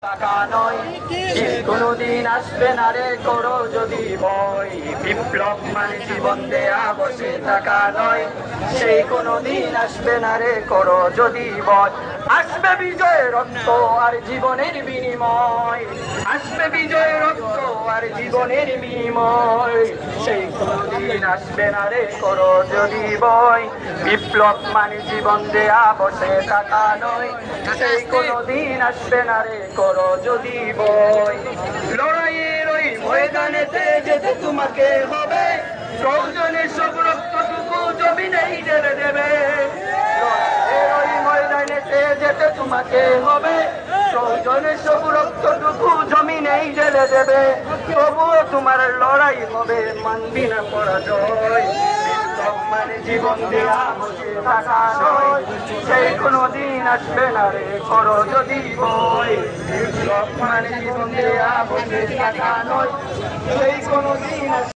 টাকা নয় কোনদিন আসবে না রে করো যদি ভয়। বিপ্লব মানে জীবন দেয়া বসে টাকা নয়, সেই কোনদিন আসবে না রে করো যদি ভয়। আসবে বিজয় রক্ত আর জীবনের বিনিময়, আসবে বিজয় রক্ত আর জীবনের বিনিময়, সেই কোনদিন আসবে না রে করো যদি ভয়। বিপ্লব মানে জীবন দেয়া বসে টাকা নয়, সেই কোনদিন আসবে না রে করো যদি ভয়। লড়াইয়ের ওই ময়দানেতে যেতে তোমাকে হবে, প্রয়োজনে সব রক্তটুকু জমিনেই ঢেলে দেবে। লড়াইয়ের ওই ময়দানেতে যেতে তোমাকে হবে, প্রয়োজনে সব রক্তটুকু জমিনেই ঢেলে দেবে। তবুও তোমার লড়াই হবে, মানবি না পরাজয়। মানে জীবন দেয়া বসে থাকা নয়, সেই কোনদিন আসবে না রে করো যদি ভয়। মানে জীবন দেয়া বসে থাকা নয়, সেই কোনদিন